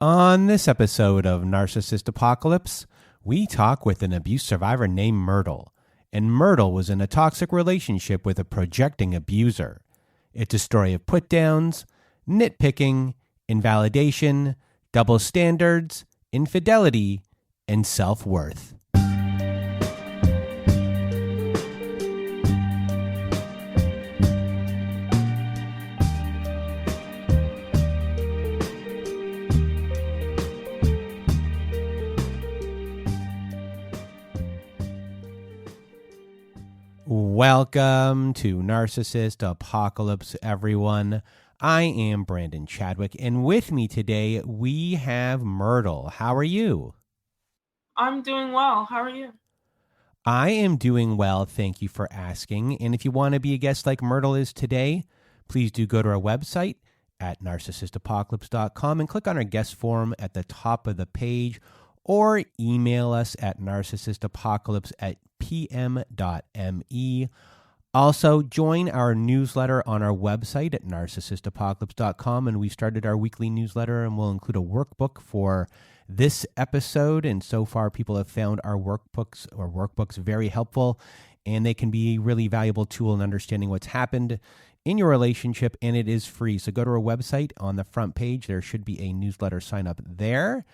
On this episode of Narcissist Apocalypse, we talk with an abuse survivor named Myrtle. And Myrtle was in a toxic relationship with a projecting abuser. It's a story of putdowns, nitpicking, invalidation, double standards, infidelity, and self-worth. Welcome to Narcissist Apocalypse, everyone. I am Brandon Chadwick, and with me today we have Myrtle. How are you? I'm doing well. How are you? I am doing well, thank you for asking. And if you want to be a guest like Myrtle is today, please do go to our website at narcissistapocalypse.com and click on our guest form at the top of the page, or email us at narcissistapocalypse@pm.me. Also, join our newsletter on our website at narcissistapocalypse.com, and we started our weekly newsletter, and we'll include a workbook for this episode. And so far, people have found our workbooks very helpful, and they can be a really valuable tool in understanding what's happened in your relationship, and it is free. So go to our website. On the front page, there should be a newsletter sign up there.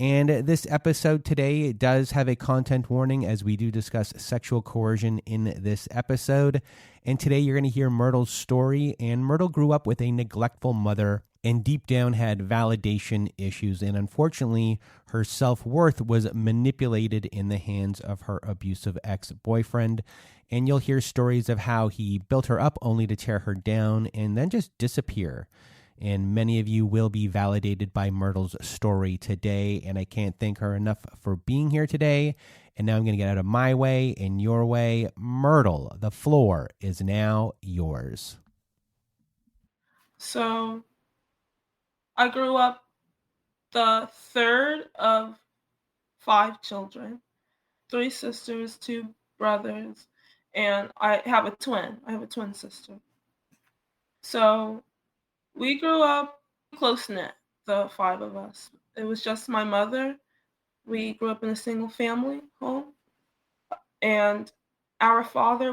And this episode today does have a content warning, as we do discuss sexual coercion in this episode. And today you're going to hear Myrtle's story. And Myrtle grew up with a neglectful mother and deep down had validation issues. And unfortunately, her self-worth was manipulated in the hands of her abusive ex-boyfriend. And you'll hear stories of how he built her up only to tear her down and then just disappear. And many of you will be validated by Myrtle's story today, and I can't thank her enough for being here today. And now I'm going to get out of my way and your way. Myrtle, the floor is now yours. So, I grew up the third of 5 children, 3 sisters, 2 brothers, and I have a twin. I have a twin sister. So, we grew up close-knit, the 5 of us. It was just my mother. We grew up in a single family home. And our father, I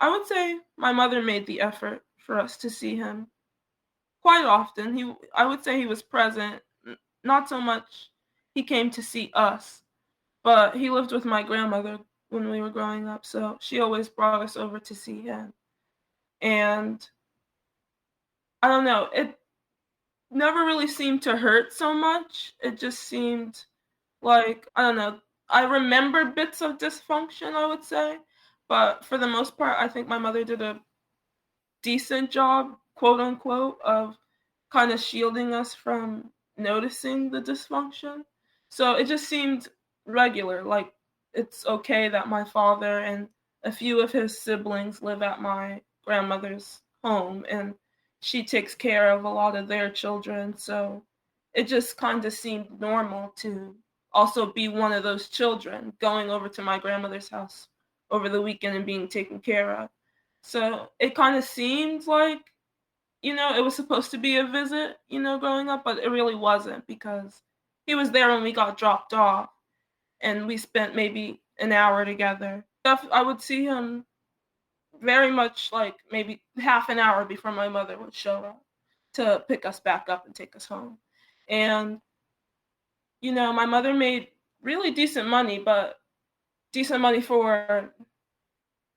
would say my mother made the effort for us to see him quite often. I would say he was present, not so much he came to see us, but he lived with my grandmother when we were growing up, so she always brought us over to see him. And I don't know, it never really seemed to hurt so much. It just seemed like, I don't know, I remember bits of dysfunction, I would say, but for the most part, I think my mother did a decent job, quote unquote, of kind of shielding us from noticing the dysfunction. So it just seemed regular, like it's okay that my father and a few of his siblings live at my grandmother's home, and she takes care of a lot of their children, so it just kind of seemed normal to also be one of those children going over to my grandmother's house over the weekend and being taken care of. So it kind of seemed like, it was supposed to be a visit, growing up, but it really wasn't, because he was there when we got dropped off, and we spent maybe an hour together. I would see him very much like maybe half an hour before my mother would show up to pick us back up and take us home. And, my mother made really decent money, but decent money for,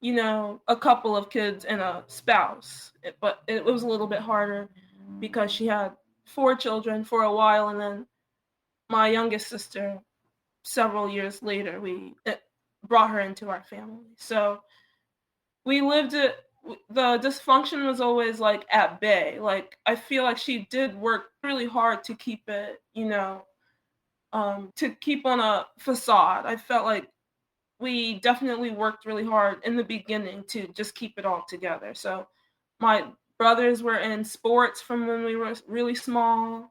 a couple of kids and a spouse. But it was a little bit harder because she had 4 children for a while, and then my youngest sister, several years later, it brought her into our family. So we lived it. The dysfunction was always like at bay. Like, I feel like she did work really hard to keep it, to keep on a facade. I felt like we definitely worked really hard in the beginning to just keep it all together. So my brothers were in sports from when we were really small.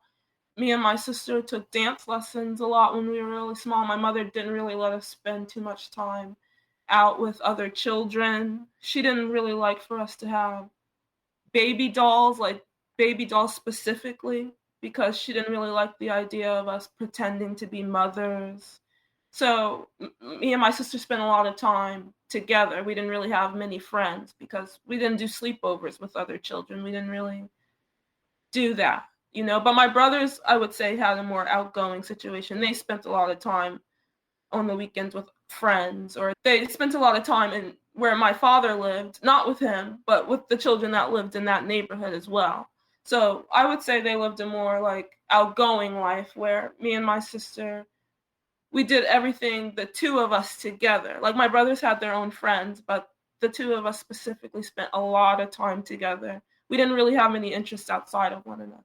Me and my sister took dance lessons a lot when we were really small. My mother didn't really let us spend too much time out with other children. She didn't really like for us to have baby dolls, like baby dolls specifically, because she didn't really like the idea of us pretending to be mothers. So me and my sister spent a lot of time together. We didn't really have many friends because we didn't do sleepovers with other children. We didn't really do that, But my brothers, I would say, had a more outgoing situation. They spent a lot of time on the weekends with friends, or they spent a lot of time in where my father lived, not with him, but with the children that lived in that neighborhood as well. So I would say they lived a more like outgoing life where me and my sister, we did everything, the two of us together. Like my brothers had their own friends, but the two of us specifically spent a lot of time together. We didn't really have any interests outside of one another.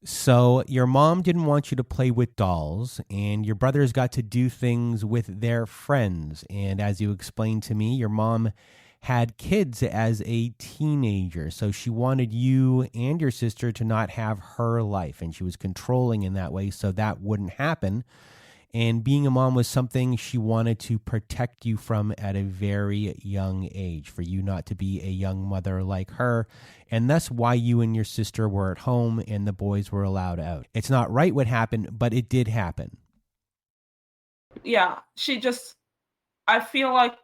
So your mom didn't want you to play with dolls, and your brothers got to do things with their friends. And as you explained to me, your mom had kids as a teenager. So she wanted you and your sister to not have her life, and she was controlling in that way so that wouldn't happen. And being a mom was something she wanted to protect you from at a very young age, for you not to be a young mother like her. And that's why you and your sister were at home and the boys were allowed out. It's not right what happened, but it did happen. Yeah, I feel like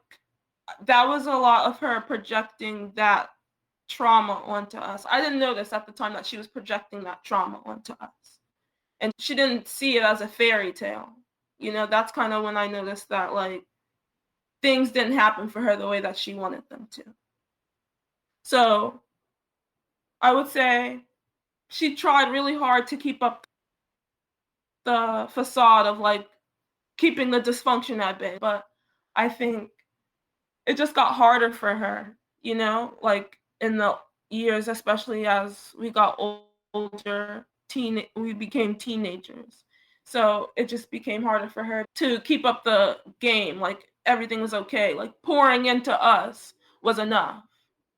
that was a lot of her projecting that trauma onto us. I didn't notice at the time that she was projecting that trauma onto us. And she didn't see it as a fairy tale. That's kind of when I noticed that, like, things didn't happen for her the way that she wanted them to. So I would say she tried really hard to keep up the facade of, like, keeping the dysfunction at bay. But I think it just got harder for her, like, in the years, especially as we got older, we became teenagers. So it just became harder for her to keep up the game. Like everything was okay. Like pouring into us was enough.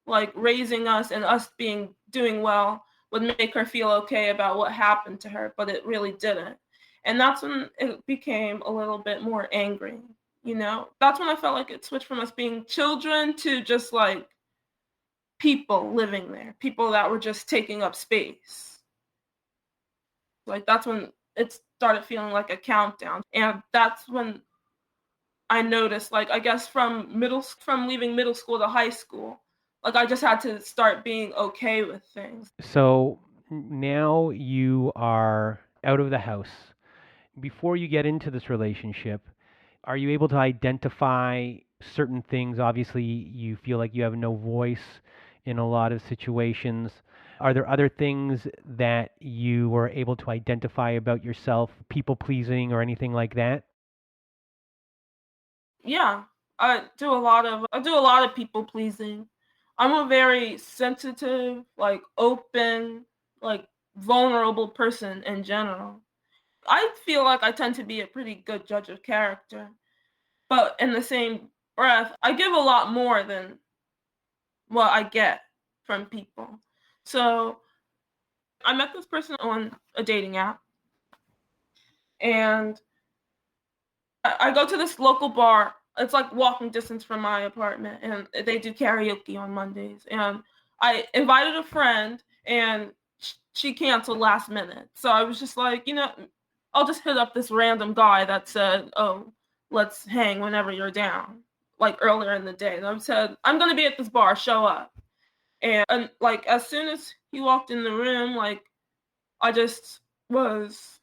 Like raising us and us doing well would make her feel okay about what happened to her, but it really didn't. And that's when it became a little bit more angry. That's when I felt like it switched from us being children to just like people living there, people that were just taking up space. Like that's when it started feeling like a countdown. And that's when I noticed, like, I guess from leaving middle school to high school, like I just had to start being okay with things. So now you are out of the house. Before you get into this relationship, are you able to identify certain things? Obviously, you feel like you have no voice in a lot of situations. Are there other things that you were able to identify about yourself, people pleasing or anything like that? Yeah, I do a lot of people pleasing. I'm a very sensitive, like open, like vulnerable person in general. I feel like I tend to be a pretty good judge of character, but in the same breath, I give a lot more than what I get from people. So I met this person on a dating app, and I go to this local bar. It's like walking distance from my apartment, and they do karaoke on Mondays. And I invited a friend, and she canceled last minute. So I was just like, I'll just hit up this random guy that said, "Oh, let's hang whenever you're down," like earlier in the day. And I said, "I'm gonna be at this bar. Show up." And like as soon as he walked in the room, like I just was,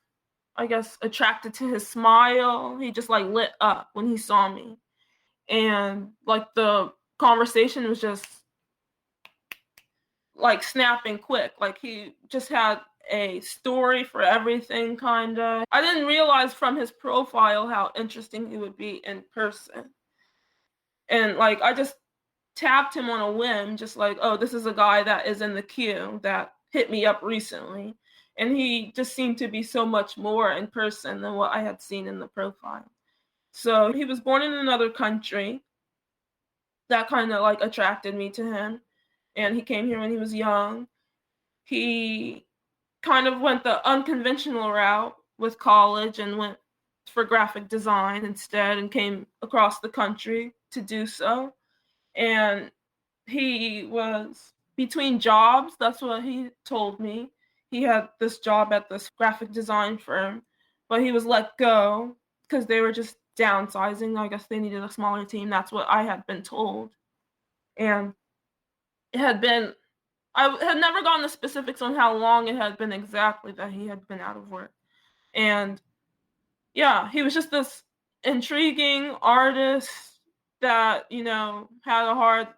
I guess, attracted to his smile. He just like lit up when he saw me. And like the conversation was just like snapping quick. Like he just had a story for everything, kind of. I didn't realize from his profile how interesting he would be in person. And like I just tapped him on a whim, just like, oh, this is a guy that is in the queue that hit me up recently. And he just seemed to be so much more in person than what I had seen in the profile. So he was born in another country. That kind of like attracted me to him. And he came here when he was young. He kind of went the unconventional route with college and went for graphic design instead and came across the country to do so. And he was between jobs. That's what he told me. He had this job at this graphic design firm, but he was let go because they were just downsizing. I guess they needed a smaller team. That's what I had been told. And it had been, I had never gotten the specifics on how long it had been exactly that he had been out of work. And yeah, he was just this intriguing artist that, had a hard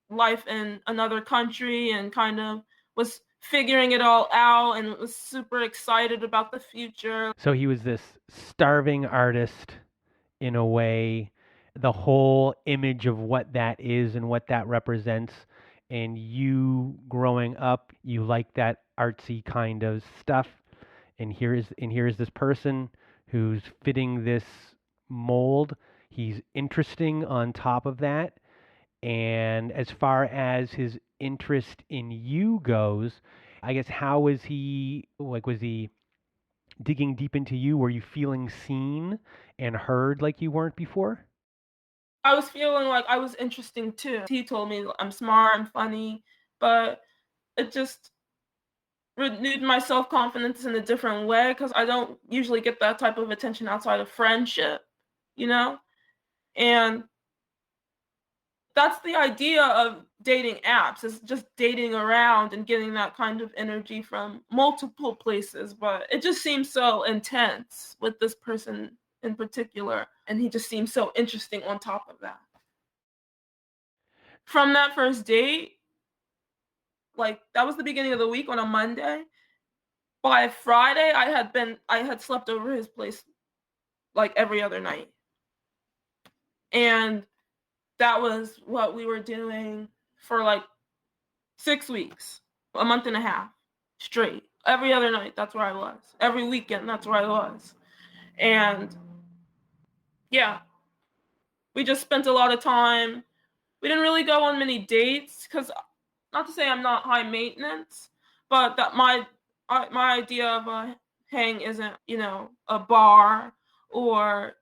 life in another country and kind of was figuring it all out and was super excited about the future. So he was this starving artist in a way, the whole image of what that is and what that represents. And you growing up, you like that artsy kind of stuff. And here's this person who's fitting this mold. He's interesting on top of that. And as far as his interest in you goes, I guess how was he like was he digging deep into you? Were you feeling seen and heard like you weren't before? I was feeling like I was interesting too. He told me I'm smart, I'm funny, but it just renewed my self-confidence in a different way because I don't usually get that type of attention outside of friendship, you know? And that's the idea of dating apps, is just dating around and getting that kind of energy from multiple places. But it just seems so intense with this person in particular. And he just seems so interesting on top of that. From that first date, like that was the beginning of the week on a Monday. By Friday, I had slept over his place like every other night. And that was what we were doing for like 6 weeks, a month and a half straight. Every other night, that's where I was. Every weekend, that's where I was. And yeah, we just spent a lot of time. We didn't really go on many dates because, not to say I'm not high maintenance, but that my idea of a hang isn't, a bar or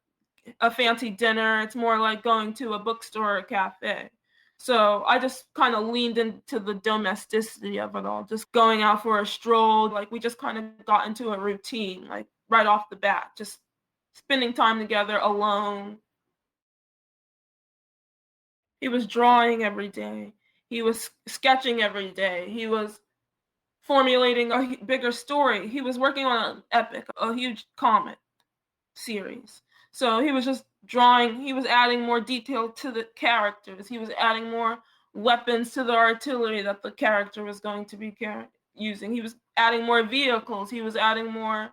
a fancy dinner. It's more like going to a bookstore or a cafe. So I just kind of leaned into the domesticity of it all, just going out for a stroll. Like we just kind of got into a routine, like right off the bat, just spending time together alone. He was drawing every day. He was sketching every day. He was formulating a bigger story. He was working on an epic, a huge comic series. So he was just drawing, he was adding more detail to the characters. He was adding more weapons to the artillery that the character was going to be using. He was adding more vehicles. He was adding more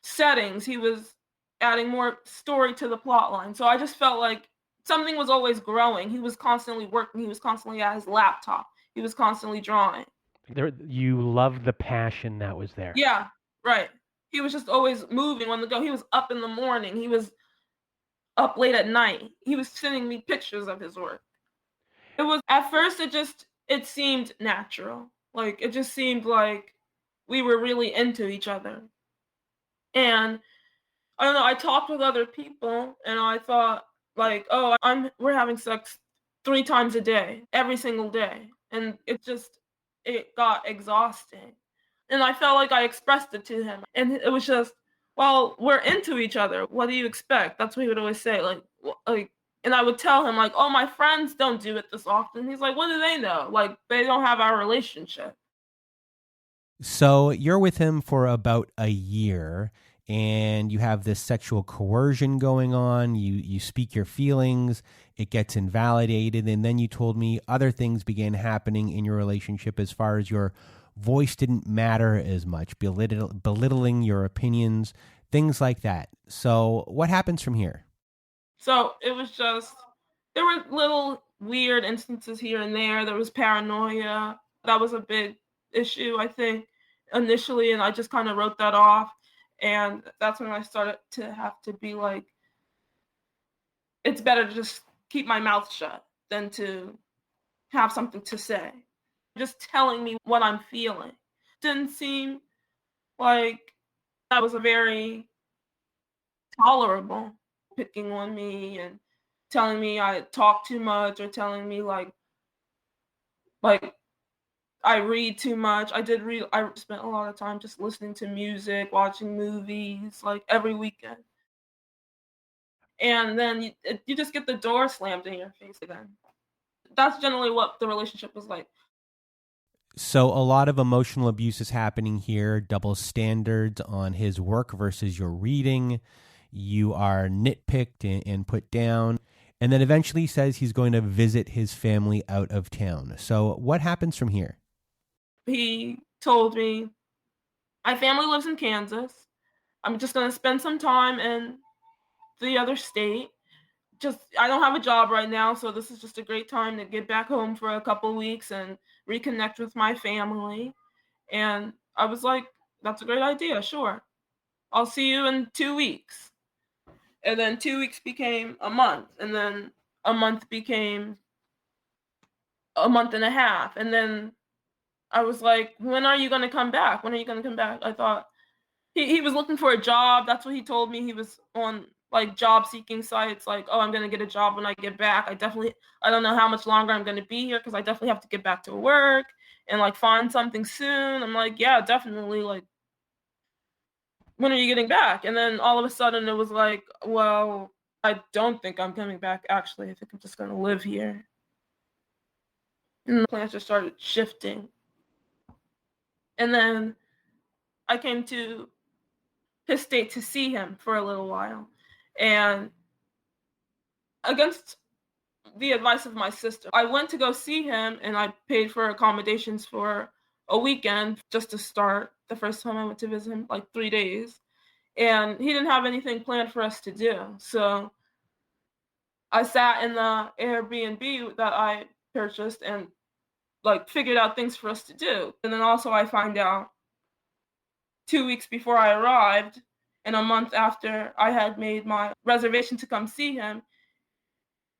settings. He was adding more story to the plot line. So I just felt like something was always growing. He was constantly working. He was constantly at his laptop. He was constantly drawing. You loved the passion that was there. Yeah, right. He was just always moving on the go. He was up in the morning. He was up late at night. He was sending me pictures of his work. It was, at first, it seemed natural. Like, it just seemed like we were really into each other. And I don't know, I talked with other people and I thought like, oh, we're having sex 3 times a day, every single day. And it got exhausting. And I felt like I expressed it to him. And it was just, well, we're into each other. What do you expect? That's what he would always say. And I would tell him, like, oh, my friends don't do it this often. He's like, what do they know? Like, they don't have our relationship. So you're with him for about a year and you have this sexual coercion going on. You speak your feelings, it gets invalidated. And then you told me other things began happening in your relationship as far as your voice didn't matter as much, belittling your opinions, things like that. So what happens from here? So it was just, there were little weird instances here and there. There was paranoia. That was a big issue, I think, initially. And I just kind of wrote that off. And that's when I started to have to be like, it's better to just keep my mouth shut than to have something to say. Just telling me what I'm feeling didn't seem like that was a very tolerable, picking on me and telling me I talk too much or telling me like I read too much. I spent a lot of time just listening to music, watching movies, like, every weekend. And then you just get the door slammed in your face again. That's generally what the relationship was like. So a lot of emotional abuse is happening here, double standards on his work versus your reading. You are nitpicked and put down. And then eventually he says he's going to visit his family out of town. So what happens from here? He told me, "My family lives in Kansas. I'm just gonna spend some time in the other state. I don't have a job right now, so this is just a great time to get back home for a couple weeks and reconnect with my family." And I was like, "That's a great idea, sure. I'll see you in 2 weeks." And then 2 weeks became a month, and then a month became a month and a half, and then I was like, "When are you gonna come back? When are you gonna come back?" I thought he was looking for a job. That's what he told me. He was on, like, job seeking sites, like, "Oh, I'm gonna get a job when I get back. I don't know how much longer I'm gonna be here because I definitely have to get back to work and, like, find something soon." I'm like, "Yeah, definitely, like, when are you getting back?" And then all of a sudden it was like, "Well, I don't think I'm coming back, actually. I think I'm just gonna live here." And the plans just started shifting. And then I came to his state to see him for a little while. And against the advice of my sister, I went to go see him and I paid for accommodations for a weekend just to start the first time I went to visit him, like 3 days. And he didn't have anything planned for us to do. So I sat in the Airbnb that I purchased and, like, figured out things for us to do. And then also I find out 2 weeks before I arrived and a month after I had made my reservation to come see him,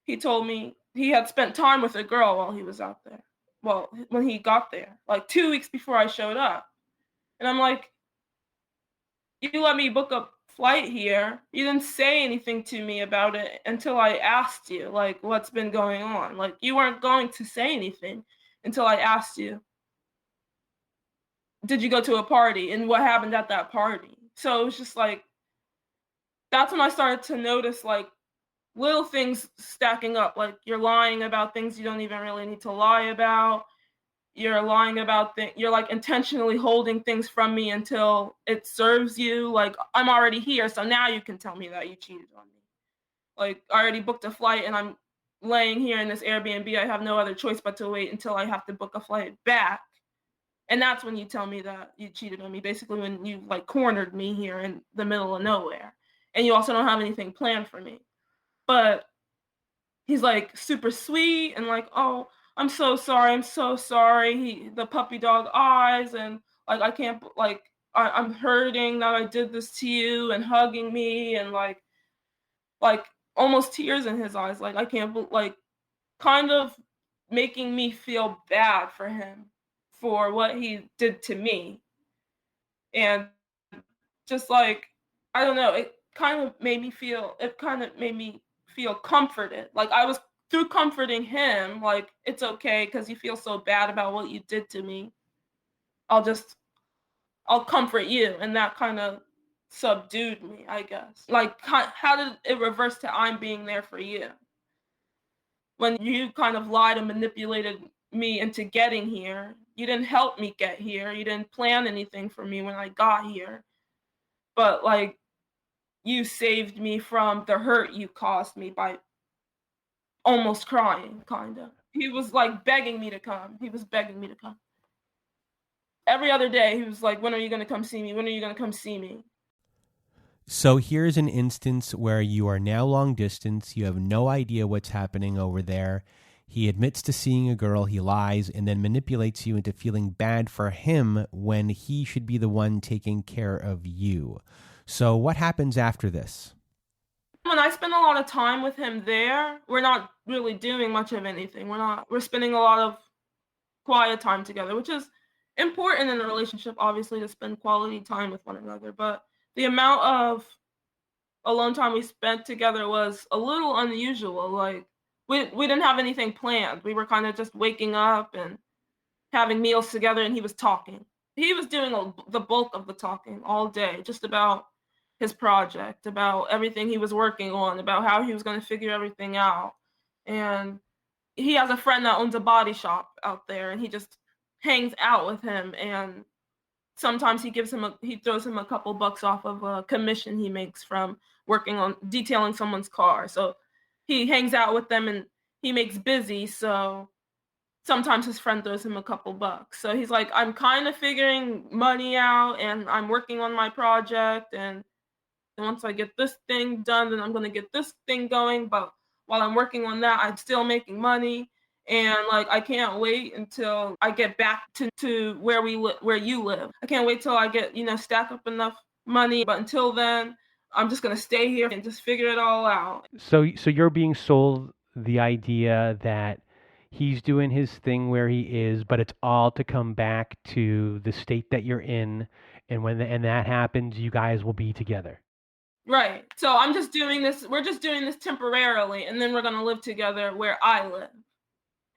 he told me he had spent time with a girl while he was out there. Well, when he got there, like 2 weeks before I showed up. And I'm like, "You let me book a flight here. You didn't say anything to me about it until I asked you, like, what's been going on. Like, you weren't going to say anything until I asked you, did you go to a party and what happened at that party?" So it was just like, that's when I started to notice, like, little things stacking up. Like, you're lying about things you don't even really need to lie about. You're lying about you're, like, intentionally holding things from me until it serves you. Like, I'm already here, so now you can tell me that you cheated on me. Like, I already booked a flight and I'm laying here in this Airbnb. I have no other choice but to wait until I have to book a flight back. And that's when you tell me that you cheated on me, basically when you, like, cornered me here in the middle of nowhere. And you also don't have anything planned for me. But he's, like, super sweet and like, "Oh, I'm so sorry, I'm so sorry." The puppy dog eyes and, like, "I can't b like, I'm hurting that I did this to you," and hugging me and, like, almost tears in his eyes, like, I can't bel like, kind of making me feel bad for him for what he did to me. And just, like, I don't know, it kind of made me feel comforted. Like, I was through comforting him, like, "It's okay, because you feel so bad about what you did to me. I'll just I'll comfort you," and that kinda subdued me, I guess. Like, how did it reverse to I'm being there for you? When you kind of lied and manipulated me into getting here. You didn't help me get here, you didn't plan anything for me when I got here, but, like, you saved me from the hurt you caused me by almost crying, kinda. He was, like, begging me to come. He was begging me to come. Every other day, he was like, "When are you gonna come see me? When are you gonna come see me?" So here's an instance where you are now long distance. You have no idea what's happening over there. He admits to seeing a girl, he lies, and then manipulates you into feeling bad for him when he should be the one taking care of you. So what happens after this? When I spend a lot of time with him there, we're not really doing much of anything. We're spending a lot of quiet time together, which is important in a relationship, obviously, to spend quality time with one another. But the amount of alone time we spent together was a little unusual. Like, we didn't have anything planned. We were kind of just waking up and having meals together, and he was talking. He was doing the bulk of the talking all day, just about his project, about everything he was working on, about how he was going to figure everything out. And he has a friend that owns a body shop out there, and he just hangs out with him. And sometimes he throws him a couple bucks off of a commission he makes from working on detailing someone's car. So he hangs out with them, and he makes busy. So sometimes his friend throws him a couple bucks. So he's like, I'm kind of figuring money out, and I'm working on my project, and once I get this thing done, then I'm going to get this thing going. But while I'm working on that, I'm still making money. And like, I can't wait until I get back to where where you live. I can't wait till I get, stack up enough money. But until then, I'm just going to stay here and just figure it all out. So you're being sold the idea that he's doing his thing where he is, but it's all to come back to the state that you're in, and and that happens, you guys will be together. Right. So I'm just doing this. We're just doing this temporarily, and then we're going to live together where I live.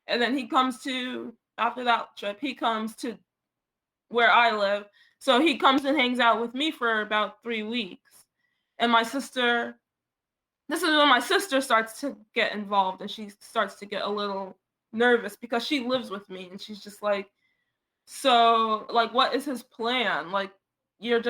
And then after that trip, he comes to where I live. So he comes and hangs out with me for about 3 weeks. And this is when my sister starts to get involved, and she starts to get a little nervous because she lives with me, and she's just like, so like, what is his plan? Like, you're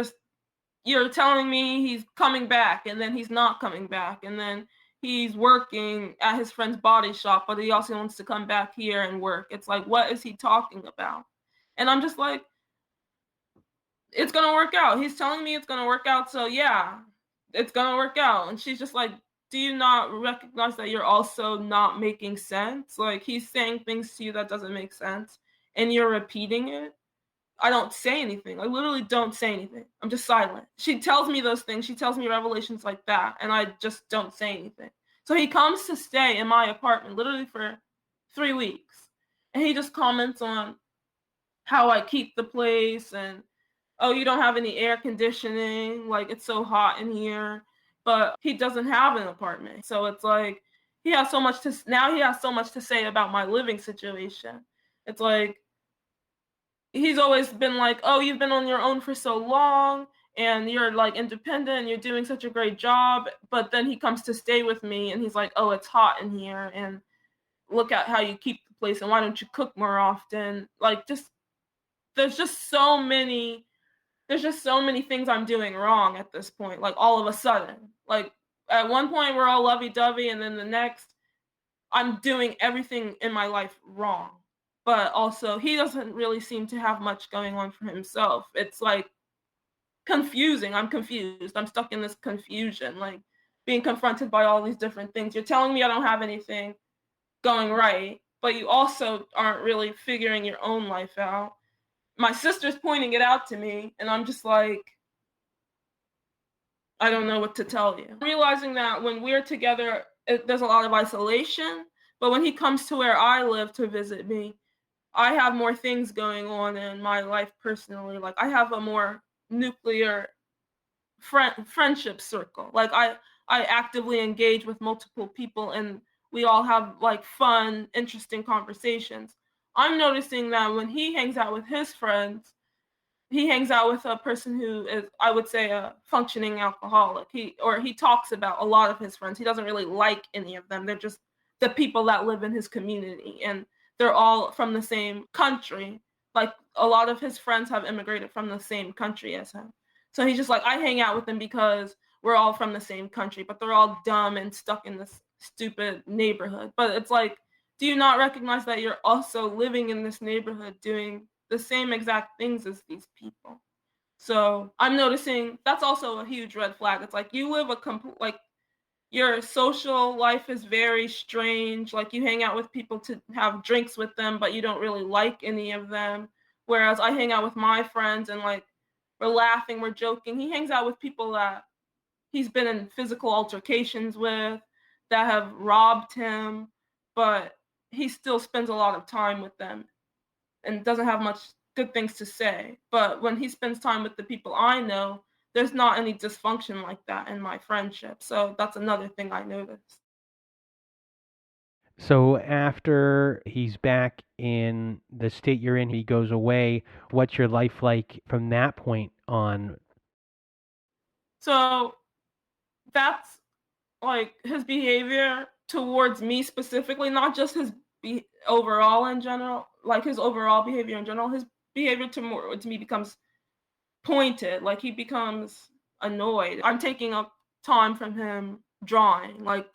telling me he's coming back, and then he's not coming back, and then he's working at his friend's body shop, but he also wants to come back here and work. It's like, what is he talking about? And I'm just like, it's gonna work out. He's telling me it's gonna work out, so yeah, it's gonna work out. And she's just like, do you not recognize that you're also not making sense? Like, he's saying things to you that doesn't make sense, and you're repeating it. I don't say anything. I literally don't say anything. I'm just silent. She tells me those things. She tells me revelations like that, and I just don't say anything. So he comes to stay in my apartment literally for 3 weeks, and he just comments on how I keep the place, and, oh, you don't have any air conditioning, like, it's so hot in here. But he doesn't have an apartment. So it's like, he has so much to say about my living situation. It's like, he's always been like, oh, you've been on your own for so long, and you're like independent, and you're doing such a great job. But then he comes to stay with me, and he's like, oh, it's hot in here, and look at how you keep the place, and why don't you cook more often? Like, there's just so many things I'm doing wrong at this point. Like, all of a sudden, like, at one point we're all lovey-dovey, and then the next I'm doing everything in my life wrong. But also, he doesn't really seem to have much going on for himself. It's like confusing. I'm confused. I'm stuck in this confusion, like being confronted by all these different things. You're telling me I don't have anything going right, but you also aren't really figuring your own life out. My sister's pointing it out to me, and I'm just like, I don't know what to tell you. Realizing that when we're together, there's a lot of isolation, but when he comes to where I live to visit me, I have more things going on in my life personally. Like, I have a more nuclear friendship circle. Like, I actively engage with multiple people, and we all have like fun, interesting conversations. I'm noticing that when he hangs out with his friends, he hangs out with a person who is, I would say, a functioning alcoholic. He talks about a lot of his friends. He doesn't really like any of them. They're just the people that live in his community, and they're all from the same country. Like, a lot of his friends have immigrated from the same country as him. So he's just like, I hang out with them because we're all from the same country, but they're all dumb and stuck in this stupid neighborhood. But it's like, do you not recognize that you're also living in this neighborhood doing the same exact things as these people? So I'm noticing that's also a huge red flag. It's like, you live like, your social life is very strange. Like, you hang out with people to have drinks with them, but you don't really like any of them. Whereas I hang out with my friends, and like, we're laughing, we're joking. He hangs out with people that he's been in physical altercations with, that have robbed him, but he still spends a lot of time with them and doesn't have much good things to say. But when he spends time with the people I know, there's not any dysfunction like that in my friendship. So that's another thing I noticed. So after he's back in the state you're in, he goes away. What's your life like from that point on? So that's like his behavior towards me specifically, not just his overall in general, like his overall behavior in general. His behavior towards me becomes pointed, like he becomes annoyed. I'm taking up time from him drawing. Like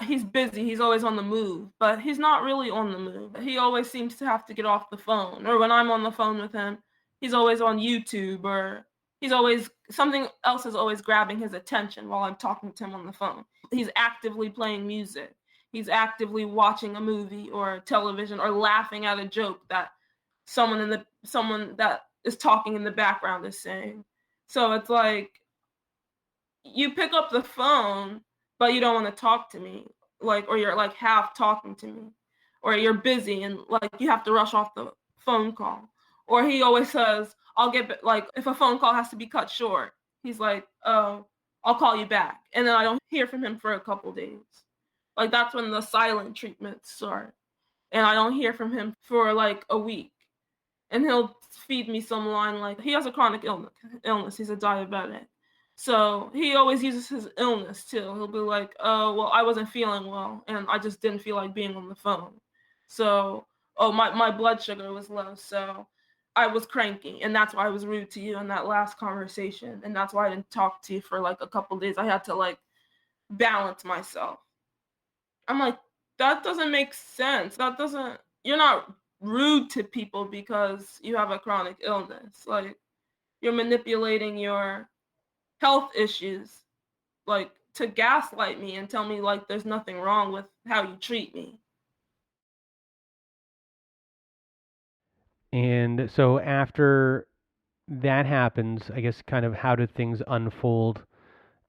he's busy, he's always on the move, but he's not really on the move. He always seems to have to get off the phone, or when I'm on the phone with him, he's always on YouTube, or he's always something else is always grabbing his attention while I'm talking to him on the phone. He's actively playing music. He's actively watching a movie or television or laughing at a joke that someone that is talking in the background is saying. So it's like you pick up the phone, but you don't want to talk to me, like, or you're like half talking to me, or you're busy and like you have to rush off the phone call. Or he always says, I'll get, like, if a phone call has to be cut short, he's like, oh, I'll call you back. And then I don't hear from him for a couple days. Like, that's when the silent treatments start. And I don't hear from him for like a week. And he'll feed me some line like, he has a chronic illness. He's a diabetic. So he always uses his illness too. He'll be like, oh, well, I wasn't feeling well and I just didn't feel like being on the phone. So, oh, my blood sugar was low. So I was cranky. And that's why I was rude to you in that last conversation. And that's why I didn't talk to you for like a couple days. I had to like balance myself. I'm like, that doesn't make sense. You're not rude to people because you have a chronic illness. Like, you're manipulating your health issues, like, to gaslight me and tell me like there's nothing wrong with how you treat me. And so after that happens, I guess kind of how do things unfold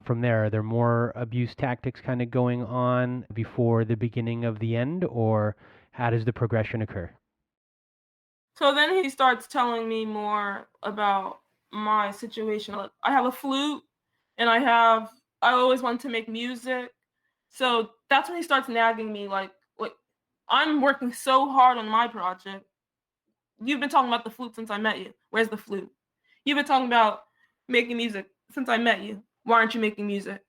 from there? Are there more abuse tactics kind of going on before the beginning of the end, or how does the progression occur? So then he starts telling me more about my situation. Like, I have a flute and I always wanted to make music. So that's when he starts nagging me like I'm working so hard on my project. You've been talking about the flute since I met you. Where's the flute? You've been talking about making music since I met you. Why aren't you making music?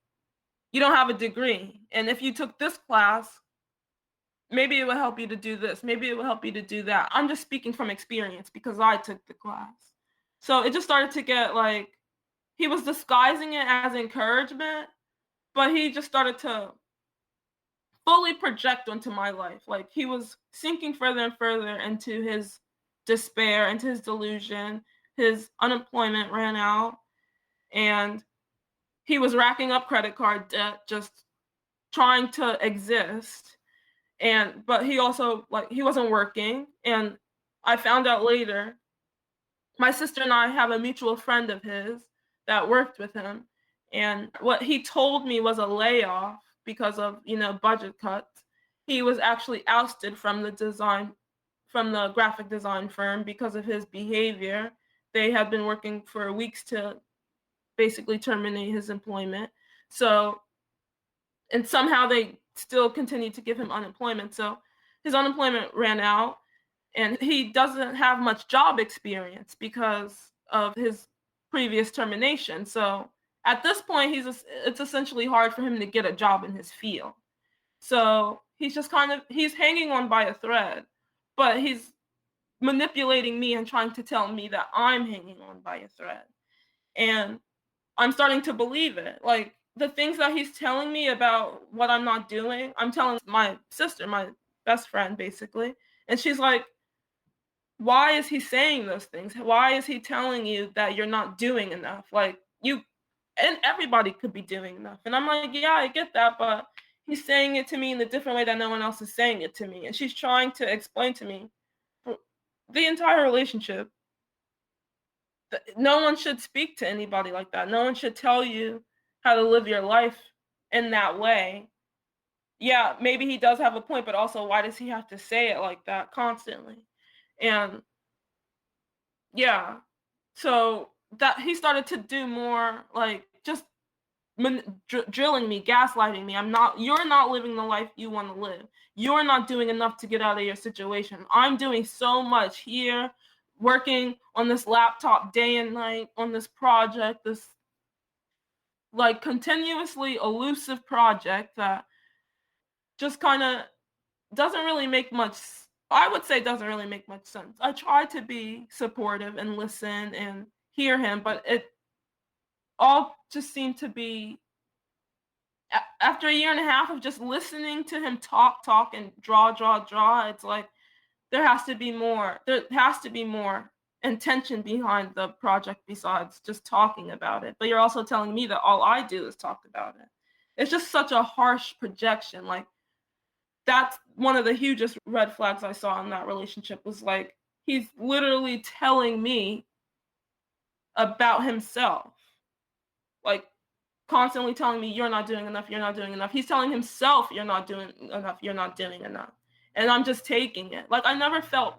You don't have a degree. And if you took this class, maybe it will help you to do this. Maybe it will help you to do that. I'm just speaking from experience because I took the class. So it just started to get like, he was disguising it as encouragement, but he just started to fully project onto my life. Like, he was sinking further and further into his despair, into his delusion. His unemployment ran out, and he was racking up credit card debt, just trying to exist. But he also, like, he wasn't working. And I found out later, my sister and I have a mutual friend of his that worked with him. And what he told me was a layoff because of, budget cuts. He was actually ousted from the graphic design firm because of his behavior. They had been working for weeks to basically terminate his employment. So, and somehow they still continued to give him unemployment. So his unemployment ran out, and he doesn't have much job experience because of his previous termination. So at this point, it's essentially hard for him to get a job in his field. So he's just he's hanging on by a thread, but he's manipulating me and trying to tell me that I'm hanging on by a thread. And I'm starting to believe it. Like, the things that he's telling me about what I'm not doing, I'm telling my sister, my best friend, basically. And she's like, why is he saying those things? Why is he telling you that you're not doing enough? Like, and everybody could be doing enough. And I'm like, yeah, I get that, but he's saying it to me in a different way that no one else is saying it to me. And she's trying to explain to me the entire relationship that no one should speak to anybody like that. No one should tell you how to live your life in that way. Yeah, maybe he does have a point, but also, why does he have to say it like that constantly? And yeah, so that he started to do more, like, just drilling me, gaslighting me. You're not living the life you want to live. You're not doing enough to get out of your situation. I'm doing so much here, working on this laptop day and night on this project, this like continuously elusive project that just kind of doesn't really make much, I would say doesn't really make much sense. I try to be supportive and listen and hear him, but it all just seemed to be, after a year and a half of just listening to him talk and draw, it's like there has to be more. There has to be more intention behind the project besides just talking about it. But you're also telling me that all I do is talk about it. It's just such a harsh projection. Like, that's one of the hugest red flags I saw in that relationship, was like, he's literally telling me about himself. Like, constantly telling me, you're not doing enough, you're not doing enough. He's telling himself, you're not doing enough, you're not doing enough. And I'm just taking it. Like, I never felt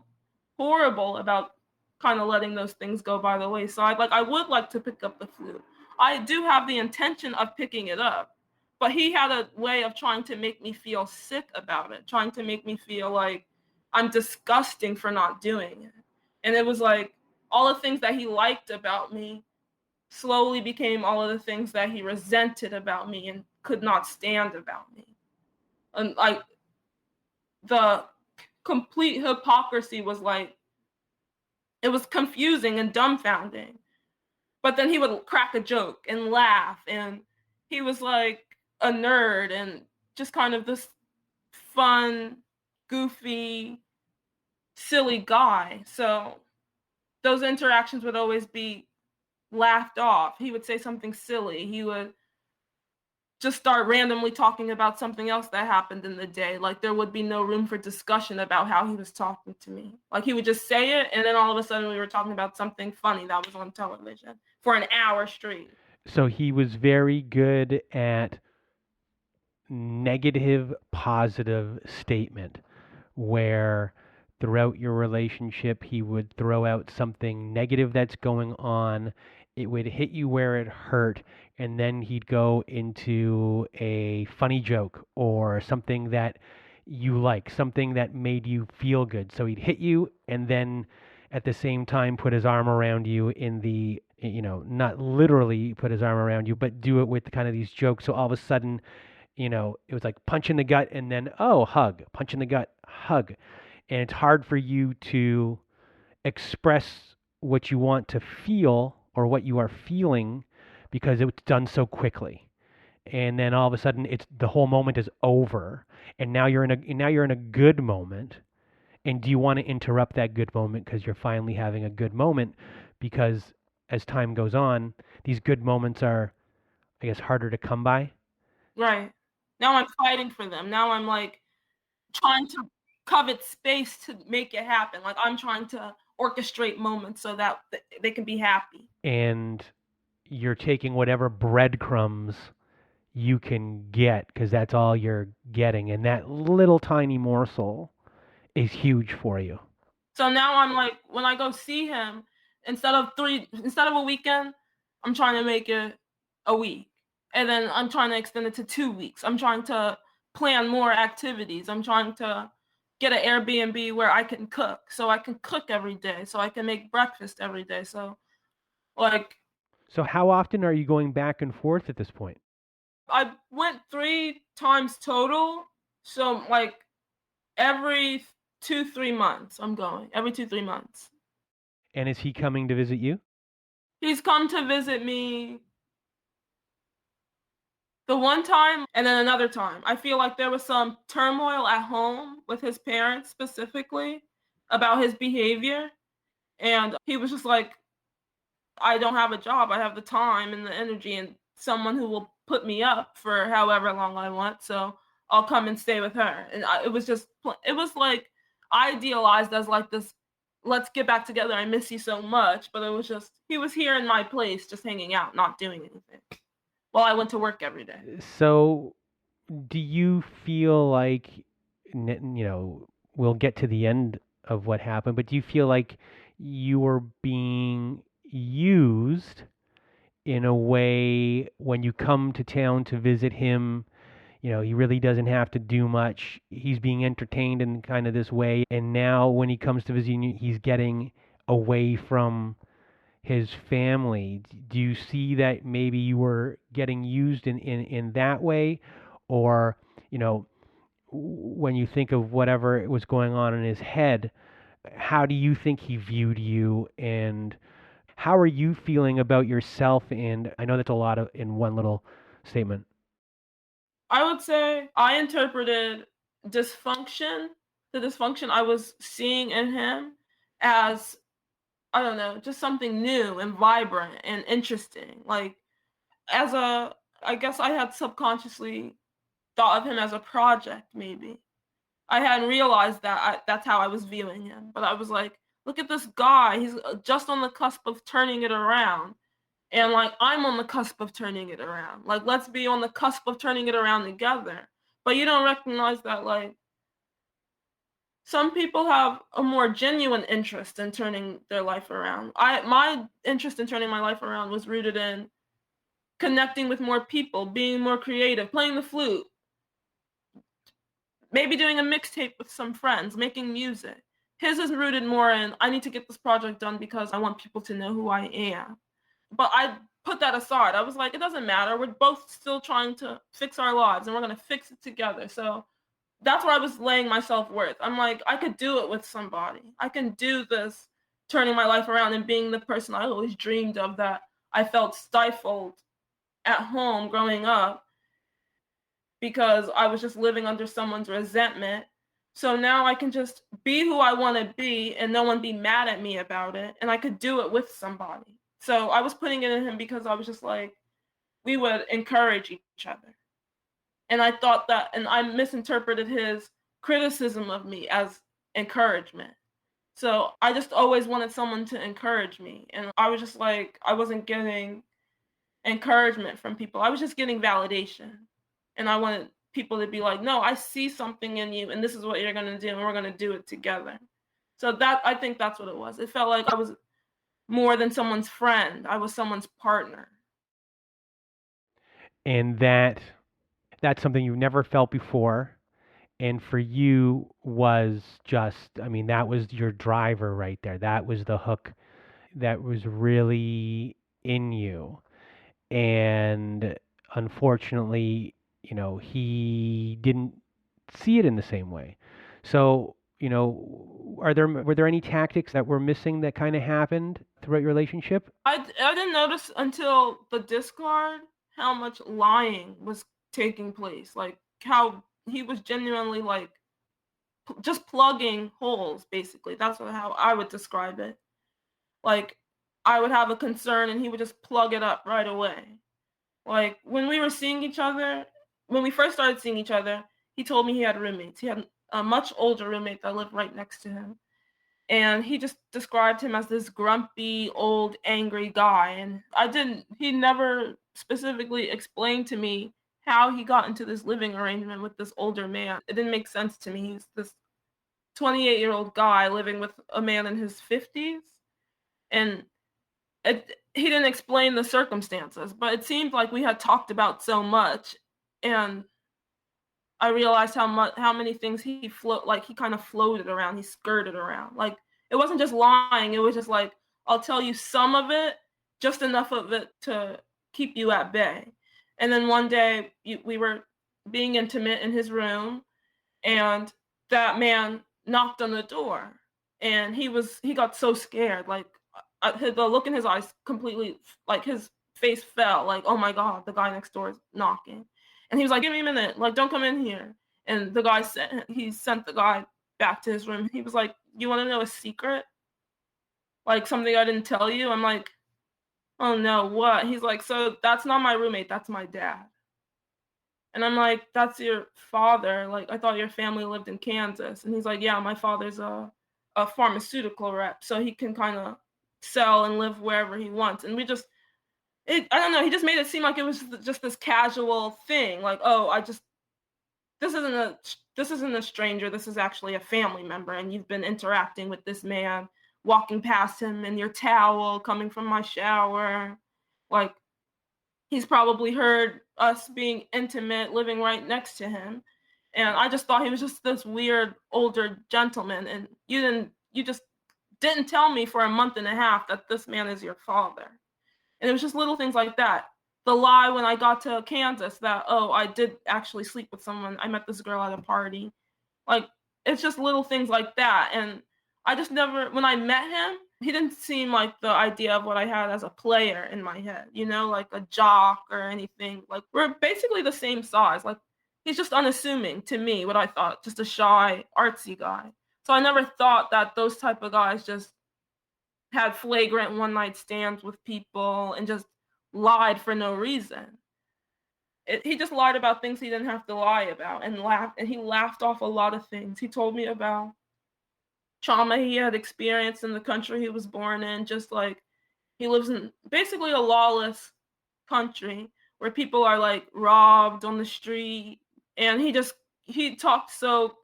horrible about kind of letting those things go by the wayside. Like, I would like to pick up the flute. I do have the intention of picking it up. But he had a way of trying to make me feel sick about it, trying to make me feel like I'm disgusting for not doing it. And it was like all the things that he liked about me slowly became all of the things that he resented about me and could not stand about me. And like, the complete hypocrisy was like, it was confusing and dumbfounding. But then he would crack a joke and laugh, and he was like a nerd and just kind of this fun, goofy, silly guy. So those interactions would always be laughed off. He would say something silly. He would just start randomly talking about something else that happened in the day. Like, there would be no room for discussion about how he was talking to me. Like, he would just say it, and then all of a sudden we were talking about something funny that was on television for an hour straight. So he was very good at negative, positive statement, where throughout your relationship, he would throw out something negative that's going on. It would hit you where it hurt, and then he'd go into a funny joke or something that you like, something that made you feel good. So he'd hit you, and then at the same time put his arm around you in the, not literally put his arm around you, but do it with kind of these jokes. So all of a sudden, it was like punch in the gut, and then, oh, hug, punch in the gut, hug. And it's hard for you to express what you want to feel or what you are feeling because it's done so quickly. And then all of a sudden the whole moment is over, and now you're in a good moment. And do you want to interrupt that good moment because you're finally having a good moment? Because as time goes on, these good moments are, I guess, harder to come by. Right. Now I'm fighting for them. Now I'm like trying to covet space to make it happen. Like, I'm trying to orchestrate moments so that they can be happy. And you're taking whatever breadcrumbs you can get because that's all you're getting. And that little tiny morsel is huge for you. So now I'm like, when I go see him, instead of a weekend, I'm trying to make it a week. And then I'm trying to extend it to 2 weeks. I'm trying to plan more activities. I'm trying to get an Airbnb where I can cook. So I can cook every day. So I can make breakfast every day. So how often are you going back and forth at this point? I went 3 times total. So like every 2-3 months I'm going. Every 2-3 months. And is he coming to visit you? He's come to visit me the one time and then another time. I feel like there was some turmoil at home with his parents specifically about his behavior. And he was just like, I don't have a job. I have the time and the energy and someone who will put me up for however long I want. So I'll come and stay with her. And it was like idealized as like this, let's get back together. I miss you so much. But it was just, he was here in my place, just hanging out, not doing anything. Well, I went to work every day. So do you feel like, we'll get to the end of what happened, but do you feel like you were being used in a way when you come to town to visit him, he really doesn't have to do much. He's being entertained in kind of this way. And now when he comes to visit you, he's getting away from his family. Do you see that maybe you were getting used in that way? Or, when you think of whatever was going on in his head, how do you think he viewed you? And how are you feeling about yourself? And I know that's a lot of in one little statement. I would say I interpreted dysfunction, the dysfunction I was seeing in him, as, I don't know, just something new and vibrant and interesting. Like, as a, I guess I had subconsciously thought of him as a project, maybe. I hadn't realized that that's how I was viewing him. But I was like, look at this guy. He's just on the cusp of turning it around. And like, I'm on the cusp of turning it around. Like, let's be on the cusp of turning it around together. But you don't recognize that, like, some people have a more genuine interest in turning their life around. My interest in turning my life around was rooted in connecting with more people, being more creative, playing the flute, maybe doing a mixtape with some friends, making music. His is rooted more in, I need to get this project done because I want people to know who I am. But I put that aside. I was like, it doesn't matter. We're both still trying to fix our lives and we're going to fix it together. So that's where I was laying my self-worth. I'm like, I could do it with somebody. I can do this, turning my life around and being the person I always dreamed of, that I felt stifled at home growing up because I was just living under someone's resentment. So now I can just be who I want to be and no one be mad at me about it. And I could do it with somebody. So I was putting it in him because I was just like, we would encourage each other. And I thought that, and I misinterpreted his criticism of me as encouragement. So I just always wanted someone to encourage me. And I was just like, I wasn't getting encouragement from people. I was just getting validation. And I wanted people to be like, no, I see something in you and this is what you're going to do and we're going to do it together. So that, I think that's what it was. It felt like I was more than someone's friend. I was someone's partner. And that's something you've never felt before. And for you was just, I mean, that was your driver right there. That was the hook that was really in you. And unfortunately, he didn't see it in the same way. So, were there any tactics that were missing that kind of happened throughout your relationship? I didn't notice until the discard how much lying was taking place. Like, how he was genuinely like just plugging holes, basically. That's how I would describe it. Like, I would have a concern and he would just plug it up right away. Like, when we were seeing each other, when we first started seeing each other, he told me he had roommates. He had a much older roommate that lived right next to him. And he just described him as this grumpy, old, angry guy. And he never specifically explained to me how he got into this living arrangement with this older man. It didn't make sense to me. He's this 28-year-old guy living with a man in his 50s. And he didn't explain the circumstances, but it seemed like we had talked about so much. And I realized how many things he kind of floated around, he skirted around. Like, it wasn't just lying, it was just like, I'll tell you some of it, just enough of it to keep you at bay. And then one day we were being intimate in his room, and that man knocked on the door, and he got so scared, like, the look in his eyes completely, like, his face fell, like, oh my God, the guy next door is knocking. And he was like, give me a minute, like, don't come in here. And he sent the guy back to his room. He was like, you want to know a secret? Like, something I didn't tell you? I'm like, oh no, what? He's like, so that's not my roommate, that's my dad. And I'm like, that's your father? Like, I thought your family lived in Kansas. And he's like, yeah, my father's a pharmaceutical rep, so he can kind of sell and live wherever he wants. And I don't know, he just made it seem like it was just this casual thing. Like, oh, this isn't a stranger, this is actually a family member, and you've been interacting with this man, walking past him in your towel, coming from my shower. Like, He's probably heard us being intimate, living right next to him. And I just thought he was just this weird older gentleman. And you just didn't tell me for a month and a half that this man is your father. And it was just little things like that. The lie when I got to Kansas that, oh, I did actually sleep with someone. I met this girl at a party. Like, it's just little things like that. And I just never, when I met him, he didn't seem like the idea of what I had as a player in my head, like a jock or anything. Like, we're basically the same size. Like, he's just unassuming to me, what I thought, just a shy, artsy guy. So I never thought that those type of guys just had flagrant one-night stands with people and just lied for no reason. He just lied about things he didn't have to lie about, and he laughed off a lot of things. He told me about trauma he had experienced in the country he was born in, just like he lives in basically a lawless country where people are like robbed on the street, and he talked so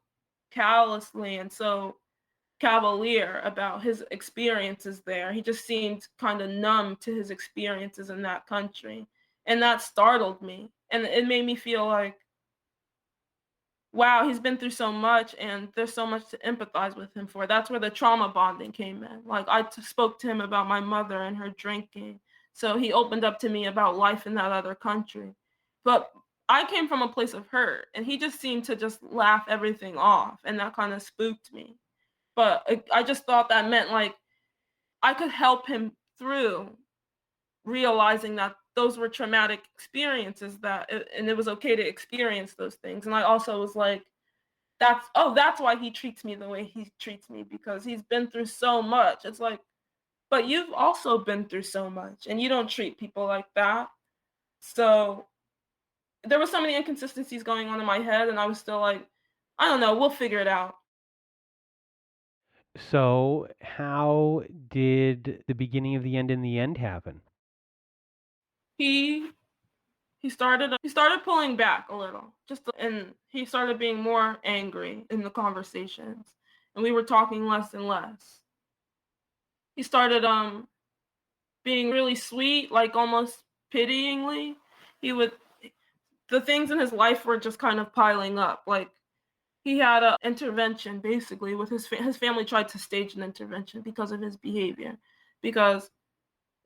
callously and so cavalier about his experiences there. He just seemed kind of numb to his experiences in that country, and that startled me, and it made me feel like, wow, he's been through so much and there's so much to empathize with him for. That's where the trauma bonding came in. Like, I spoke to him about my mother and her drinking, so he opened up to me about life in that other country. But I came from a place of hurt, and he just seemed to just laugh everything off, and that kind of spooked me. But I just thought that meant like I could help him through realizing that those were traumatic experiences, and it was okay to experience those things. And I also was like, that's why he treats me the way he treats me, because he's been through so much. It's like, but you've also been through so much, and you don't treat people like that. So there were so many inconsistencies going on in my head, and I was still like, I don't know, we'll figure it out. So, how did the beginning of the end and the end happen? He started pulling back a little, and he started being more angry in the conversations, and we were talking less and less. He started being really sweet, like almost pityingly. He would The things in his life were just kind of piling up. Like, he had a intervention basically with his family tried to stage an intervention because of his behavior, because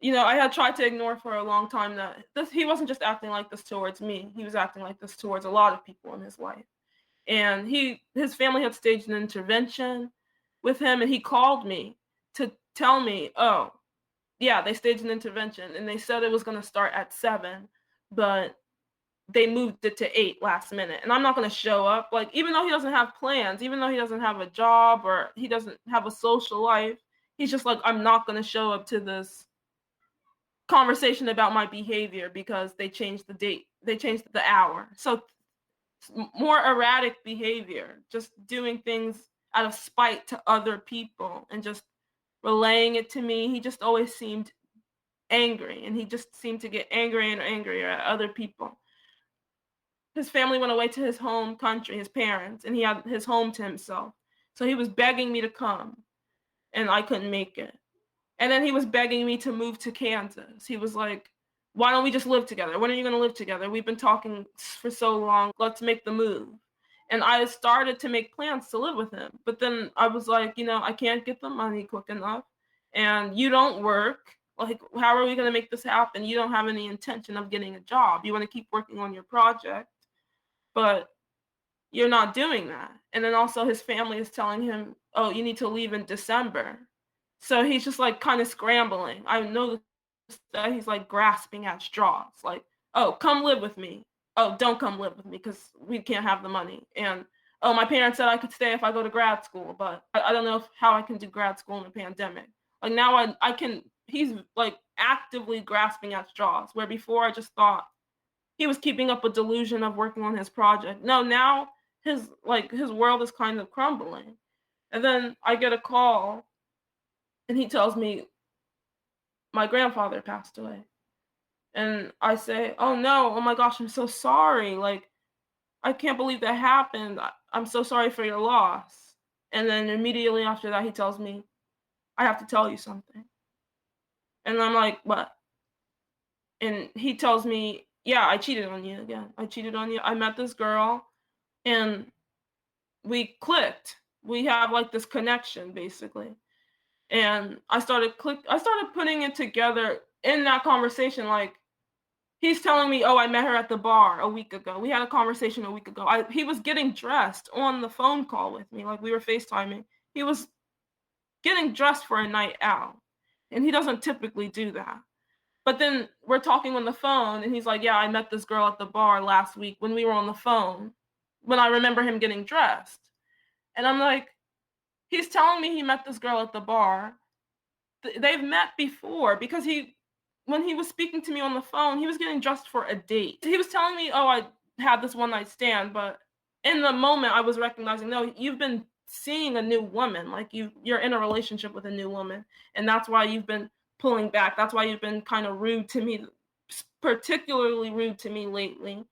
I had tried to ignore for a long time that he wasn't just acting like this towards me. He was acting like this towards a lot of people in his life. And his family had staged an intervention with him, and he called me to tell me, oh, yeah, they staged an intervention, and they said it was going to start at 7, but they moved it to 8 last minute. And I'm not going to show up. Like, even though he doesn't have plans, even though he doesn't have a job or he doesn't have a social life, he's just like, I'm not going to show up to this conversation about my behavior because they changed the date, they changed the hour. So more erratic behavior, just doing things out of spite to other people and just relaying it to me. He just always seemed angry, and he just seemed to get angrier and angrier at other people. His family went away to his home country, his parents, and he had his home to himself. So he was begging me to come, and I couldn't make it. And then he was begging me to move to Kansas. He was like, why don't we just live together? When are you going to live together? We've been talking for so long. Let's make the move. And I started to make plans to live with him. But then I was like, I can't get the money quick enough. And you don't work. Like, how are we going to make this happen? You don't have any intention of getting a job. You want to keep working on your project, but you're not doing that. And then also his family is telling him, oh, you need to leave in December. So he's just like kind of scrambling. I know that he's like grasping at straws. Like, oh, come live with me. Oh, don't come live with me because we can't have the money. And oh, my parents said I could stay if I go to grad school, but I don't know how I can do grad school in a pandemic. Like, now I can. He's like actively grasping at straws, where before I just thought he was keeping up a delusion of working on his project. No, now his world is kind of crumbling. And then I get a call, and he tells me my grandfather passed away. And I say, oh no, oh my gosh, I'm so sorry. Like, I can't believe that happened. I'm so sorry for your loss. And then immediately after that, he tells me, I have to tell you something. And I'm like, what? And he tells me, yeah, I cheated on you again. I cheated on you. I met this girl and we clicked. We have like this connection basically. And I started putting it together in that conversation. Like, he's telling me, oh, I met her at the bar a week ago. We had a conversation a week ago. He was getting dressed on the phone call with me. Like, we were FaceTiming. He was getting dressed for a night out. And he doesn't typically do that. But then we're talking on the phone and he's like, yeah, I met this girl at the bar last week when we were on the phone, when I remember him getting dressed. And I'm like, he's telling me he met this girl at the bar. They've met before, because when he was speaking to me on the phone, he was getting dressed for a date. He was telling me, oh, I had this one night stand, but in the moment I was recognizing, no, you've been seeing a new woman. Like, you're in a relationship with a new woman, and that's why you've been pulling back. That's why you've been kind of rude to me, particularly rude to me lately.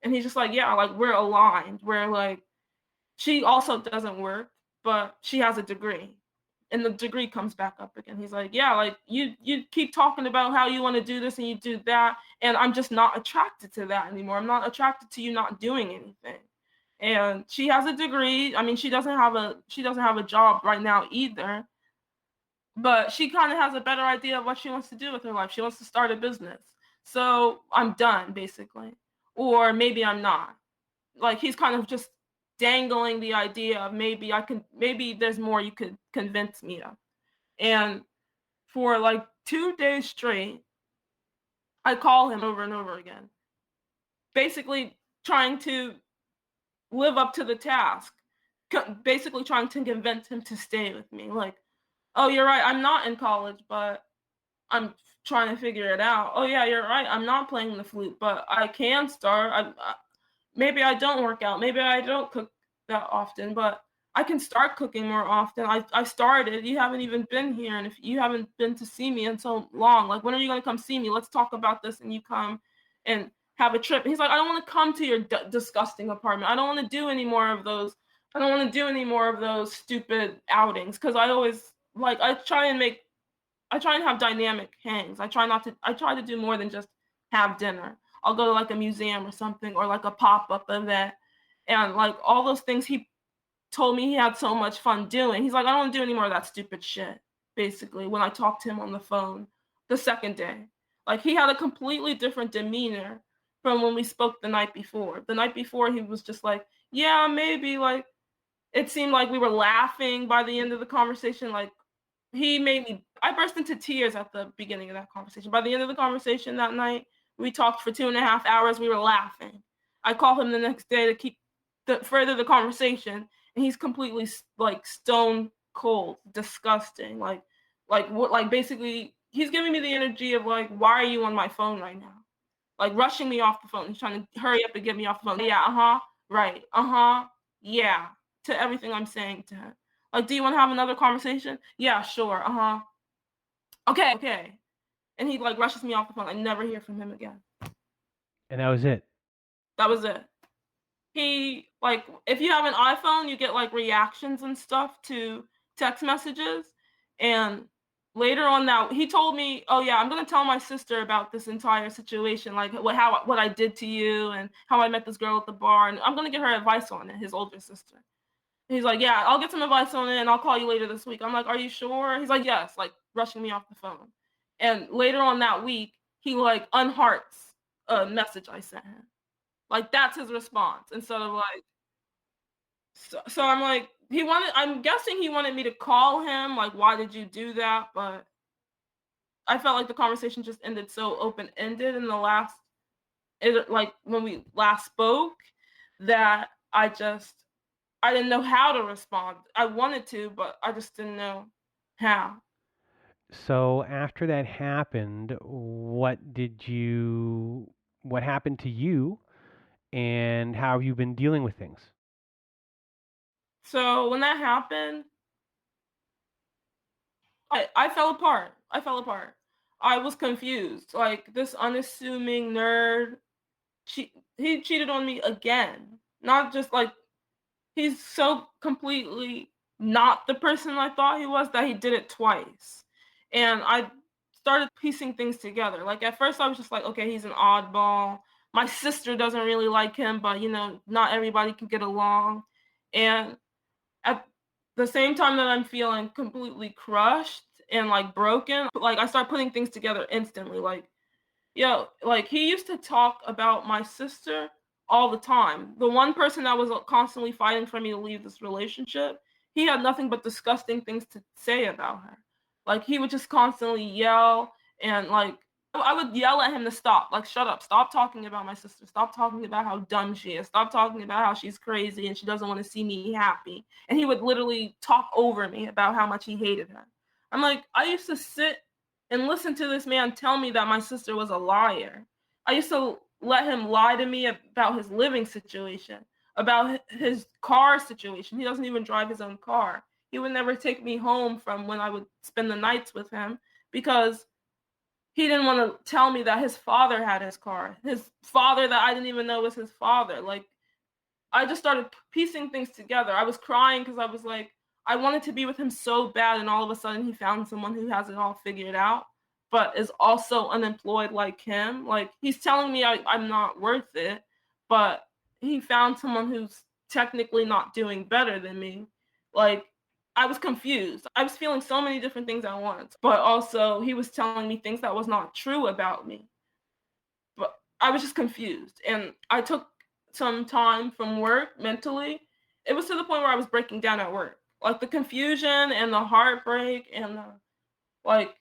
And he's just like, yeah, like, we're aligned. We're like, she also doesn't work, but she has a degree. And the degree comes back up again. He's like, yeah, like, you keep talking about how you want to do this and you do that, and I'm just not attracted to that anymore. I'm not attracted to you not doing anything. And she has a degree. I mean, she doesn't have a job right now either, but she kind of has a better idea of what she wants to do with her life. She wants to start a business. So I'm done, basically. Or maybe I'm not. Like, he's kind of just dangling the idea of maybe there's more you could convince me of. And for like 2 days straight, I call him over and over again, basically trying to live up to the task, basically trying to convince him to stay with me. Like, oh, you're right, I'm not in college, but I'm trying to figure it out. Oh yeah, you're right, I'm not playing the flute, but I can start. Maybe I don't work out. Maybe I don't cook that often, but I can start cooking more often. I've started. You haven't even been here, and if you haven't been to see me in so long, like, when are you going to come see me? Let's talk about this, and you come and have a trip. And he's like, I don't want to come to your disgusting apartment. I don't want to do any more of those. I don't want to do any more of those stupid outings, because I always, like, I try and have dynamic hangs. I try to do more than just have dinner. I'll go to like a museum or something, or like a pop-up event. And like, all those things he told me he had so much fun doing. He's like, I don't want to do any more of that stupid shit, basically, when I talked to him on the phone the second day. Like, he had a completely different demeanor from when we spoke the night before. The night before, he was just like, yeah, maybe, like, it seemed like we were laughing by the end of the conversation. Like, I burst into tears at the beginning of that conversation. By the end of the conversation that night, we talked for 2.5 hours. We were laughing. I called him the next day to further the conversation, and he's completely like stone cold, disgusting. Like basically, he's giving me the energy of like, why are you on my phone right now? Like, rushing me off the phone. He's trying to hurry up and get me off the phone. Yeah, right, yeah, to everything I'm saying to him. Like, do you want to have another conversation? Yeah, sure. Okay. And he like rushes me off the phone. I never hear from him again. And that was it. That was it. He, like, if you have an iPhone, you get like reactions and stuff to text messages. And later on that, he told me, oh yeah, I'm gonna tell my sister about this entire situation, like what I did to you and how I met this girl at the bar, and I'm gonna get her advice on it, his older sister. He's like, yeah, I'll get some advice on it and I'll call you later this week. I'm like, are you sure? He's like, yes, like rushing me off the phone. And later on that week, he like unhearts a message I sent him. Like, that's his response. Instead of like, so I'm like, I'm guessing he wanted me to call him, like, why did you do that? But I felt like the conversation just ended so open-ended in like when we last spoke, that I didn't know how to respond. I wanted to, but I just didn't know how. So after that happened, what happened to you, and how have you been dealing with things? So when that happened, I fell apart. I was confused. Like, this unassuming nerd, he cheated on me again. Not just like, he's so completely not the person I thought he was that he did it twice. And I started piecing things together. Like, at first I was just like, okay, he's an oddball. My sister doesn't really like him, but not everybody can get along. And at the same time that I'm feeling completely crushed and like broken, like I start putting things together instantly. Like, like he used to talk about my sister all the time. The one person that was constantly fighting for me to leave this relationship, he had nothing but disgusting things to say about her. Like, he would just constantly yell, and like I would yell at him to stop. Like, shut up, stop talking about my sister, stop talking about how dumb she is, stop talking about how she's crazy and she doesn't want to see me happy. And he would literally talk over me about how much he hated her. I'm like, I used to sit and listen to this man tell me that my sister was a liar. I used to let him lie to me about his living situation, about his car situation. He doesn't even drive his own car. He would never take me home from when I would spend the nights with him because he didn't want to tell me that his father had his car. His father that I didn't even know was his father. Like, I just started piecing things together. I was crying because I was like, I wanted to be with him so bad, and all of a sudden he found someone who has it all figured out, but is also unemployed like him. Like, he's telling me I'm not worth it, but he found someone who's technically not doing better than me. Like, I was confused. I was feeling so many different things at once, but also he was telling me things that was not true about me. But I was just confused, and I took some time from work mentally. It was to the point where I was breaking down at work. Like, the confusion and the heartbreak and the, like,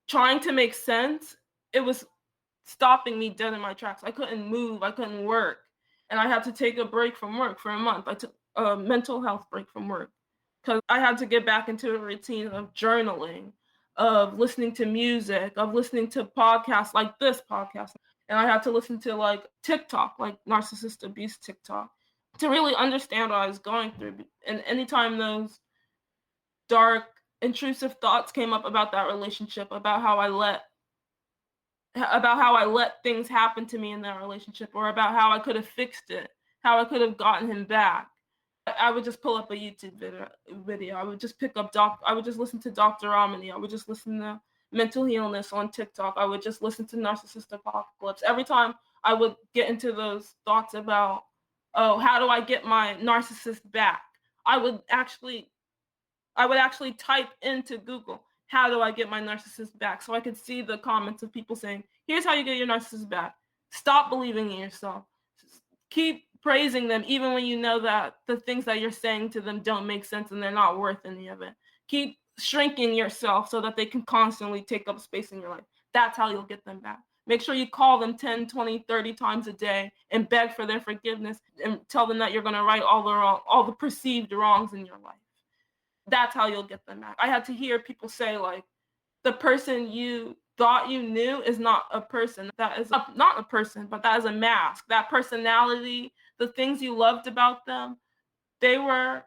trying to make sense, it was stopping me dead in my tracks. I couldn't move, I couldn't work, and I had to take a break from work for a month. I took a mental health break from work because I had to get back into a routine of journaling, of listening to music, of listening to podcasts like this podcast. And I had to listen to like TikTok, like Narcissist Abuse TikTok, to really understand what I was going through. And anytime those dark, intrusive thoughts came up about that relationship, about how I let things happen to me in that relationship, or about how I could have fixed it, how I could have gotten him back, I would just pull up a YouTube video. I would just I would just listen to Dr. Romani. I would just listen to Mental Healness on TikTok. I would just listen to Narcissist Apocalypse. Every time I would get into those thoughts about, oh, how do I get my narcissist back? I would actually type into Google, how do I get my narcissist back? So I could see the comments of people saying, here's how you get your narcissist back. Stop believing in yourself. Keep praising them even when you know that the things that you're saying to them don't make sense and they're not worth any of it. Keep shrinking yourself so that they can constantly take up space in your life. That's how you'll get them back. Make sure you call them 10, 20, 30 times a day and beg for their forgiveness and tell them that you're going to right all the perceived wrongs in your life. That's how you'll get them back. I had to hear people say, like, the person you thought you knew is not a person. That is not a person, but that is a mask. That personality, the things you loved about them, they were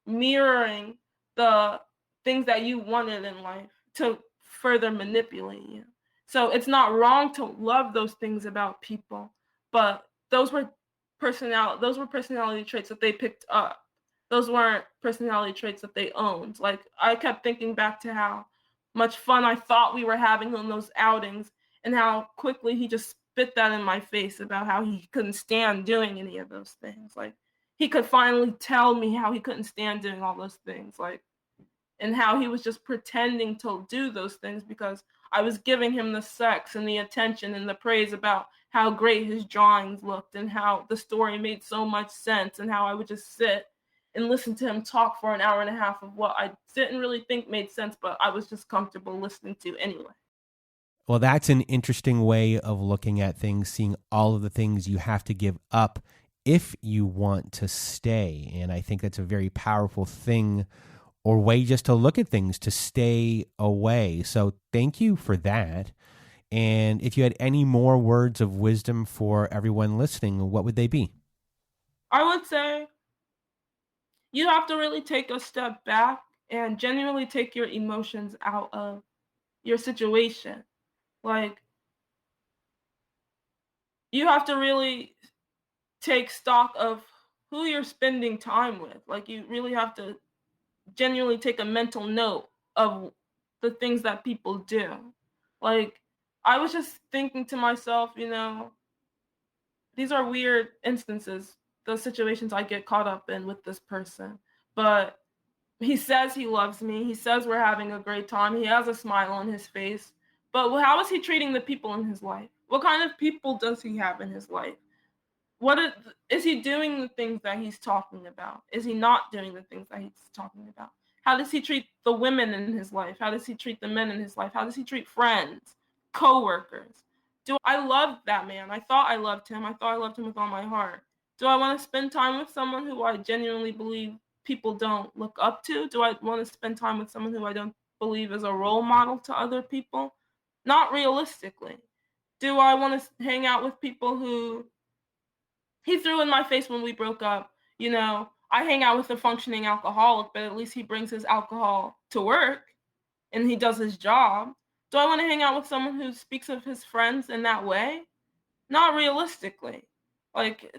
mirroring the things that you wanted in life to further manipulate you. So it's not wrong to love those things about people, but those were personality traits that they picked up. Those weren't personality traits that they owned. Like, I kept thinking back to how much fun I thought we were having on those outings, and how quickly he just spit that in my face about how he couldn't stand doing any of those things. Like, he could finally tell me how he couldn't stand doing all those things, like, and how he was just pretending to do those things because I was giving him the sex and the attention and the praise about how great his drawings looked and how the story made so much sense, and how I would just sit and listen to him talk for an hour and a half of what I didn't really think made sense, but I was just comfortable listening to anyway. Well, that's an interesting way of looking at things, seeing all of the things you have to give up if you want to stay. And I think that's a very powerful thing, or way just to look at things, to stay away. So thank you for that. And if you had any more words of wisdom for everyone listening, what would they be? I would say you have to really take a step back and genuinely take your emotions out of your situation. Like, you have to really take stock of who you're spending time with. Like, you really have to genuinely take a mental note of the things that people do. Like, I was just thinking to myself, these are weird instances, those situations I get caught up in with this person. But he says he loves me. He says we're having a great time. He has a smile on his face. But how is he treating the people in his life? What kind of people does he have in his life? Is he doing the things that he's talking about? Is he not doing the things that he's talking about? How does he treat the women in his life? How does he treat the men in his life? How does he treat friends, coworkers? I love that man. I thought I loved him. I thought I loved him with all my heart. Do I want to spend time with someone who I genuinely believe people don't look up to? Do I want to spend time with someone who I don't believe is a role model to other people? Not realistically. Do I want to hang out with people who he threw in my face when we broke up? I hang out with a functioning alcoholic, but at least he brings his alcohol to work and he does his job. Do I want to hang out with someone who speaks of his friends in that way? Not realistically. Like,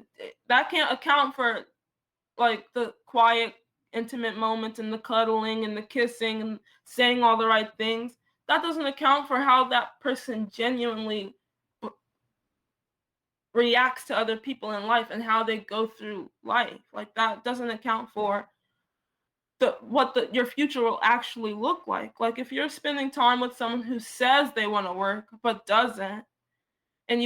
that can't account for, like, the quiet, intimate moments and the cuddling and the kissing and saying all the right things. That doesn't account for how that person genuinely reacts to other people in life and how they go through life. Like, that doesn't account for what your future will actually look like. Like, if you're spending time with someone who says they want to work but doesn't, and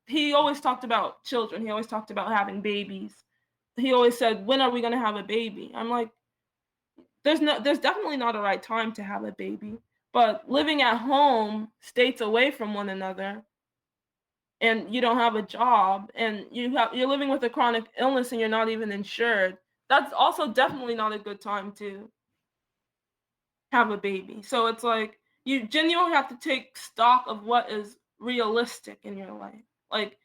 he always talked about children. He always talked about having babies. He always said, when are we going to have a baby? I'm like, there's definitely not a right time to have a baby, but living at home, states away from one another, and you don't have a job, and you're living with a chronic illness and you're not even insured, that's also definitely not a good time to have a baby. So it's like, you genuinely have to take stock of what is realistic in your life. Like,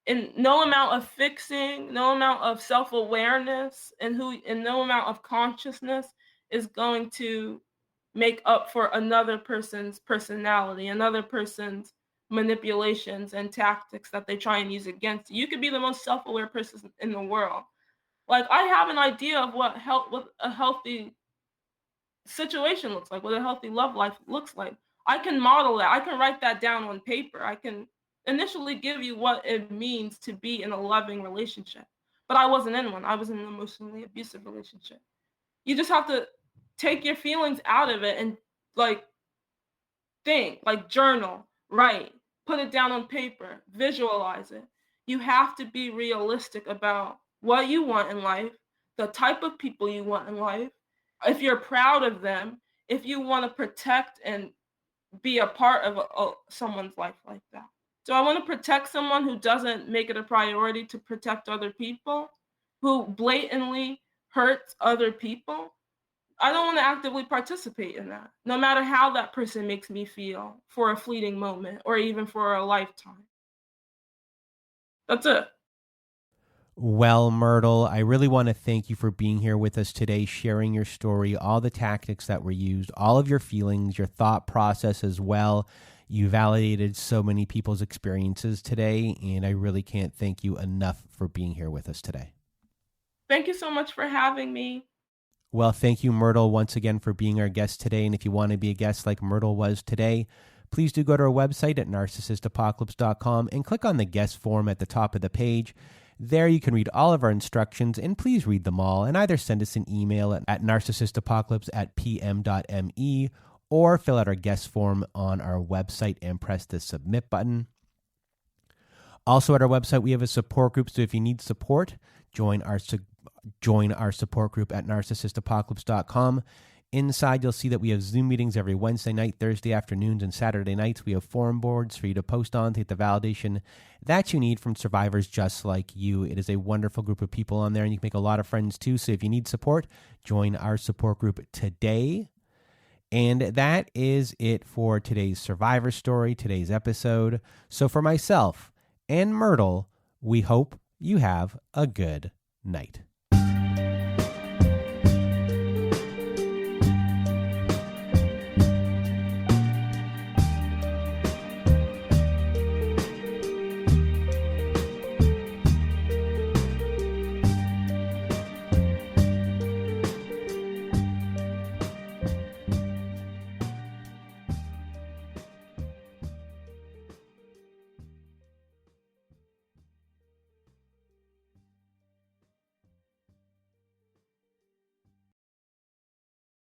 and no amount of fixing, no amount of self-awareness, and no amount of consciousness is going to make up for another person's personality, another person's manipulations and tactics that they try and use against you. You could be the most self-aware person in the world. Like, I have an idea of what a healthy situation looks like, what a healthy love life looks like. I can model that. I can write that down on paper. I can initially give you what it means to be in a loving relationship. But I wasn't in one. I was in an emotionally abusive relationship. You just have to take your feelings out of it and, like, think, like, journal, write, put it down on paper, visualize it. You have to be realistic about what you want in life, the type of people you want in life, if you're proud of them, if you want to protect and be a part of someone's life like that. Do I want to protect someone who doesn't make it a priority to protect other people, who blatantly hurts other people? I don't want to actively participate in that, no matter how that person makes me feel for a fleeting moment or even for a lifetime. That's it. Well, Myrtle, I really want to thank you for being here with us today, sharing your story, all the tactics that were used, all of your feelings, your thought process as well. You validated so many people's experiences today, and I really can't thank you enough for being here with us today. Thank you so much for having me. Well, thank you, Myrtle, once again for being our guest today. And if you want to be a guest like Myrtle was today, please do go to our website at narcissistapocalypse.com and click on the guest form at the top of the page. There you can read all of our instructions, and please read them all, and either send us an email at narcissistapocalypse@pm.me or fill out our guest form on our website and press the submit button. Also at our website, we have a support group, so if you need support, join our support group at narcissistapocalypse.com. Inside, you'll see that we have Zoom meetings every Wednesday night, Thursday afternoons, and Saturday nights. We have forum boards for you to post on, take the validation that you need from survivors just like you. It is a wonderful group of people on there, and you can make a lot of friends too. So if you need support, join our support group today. And that is it for today's survivor story, today's episode. So for myself and Myrtle, we hope you have a good night.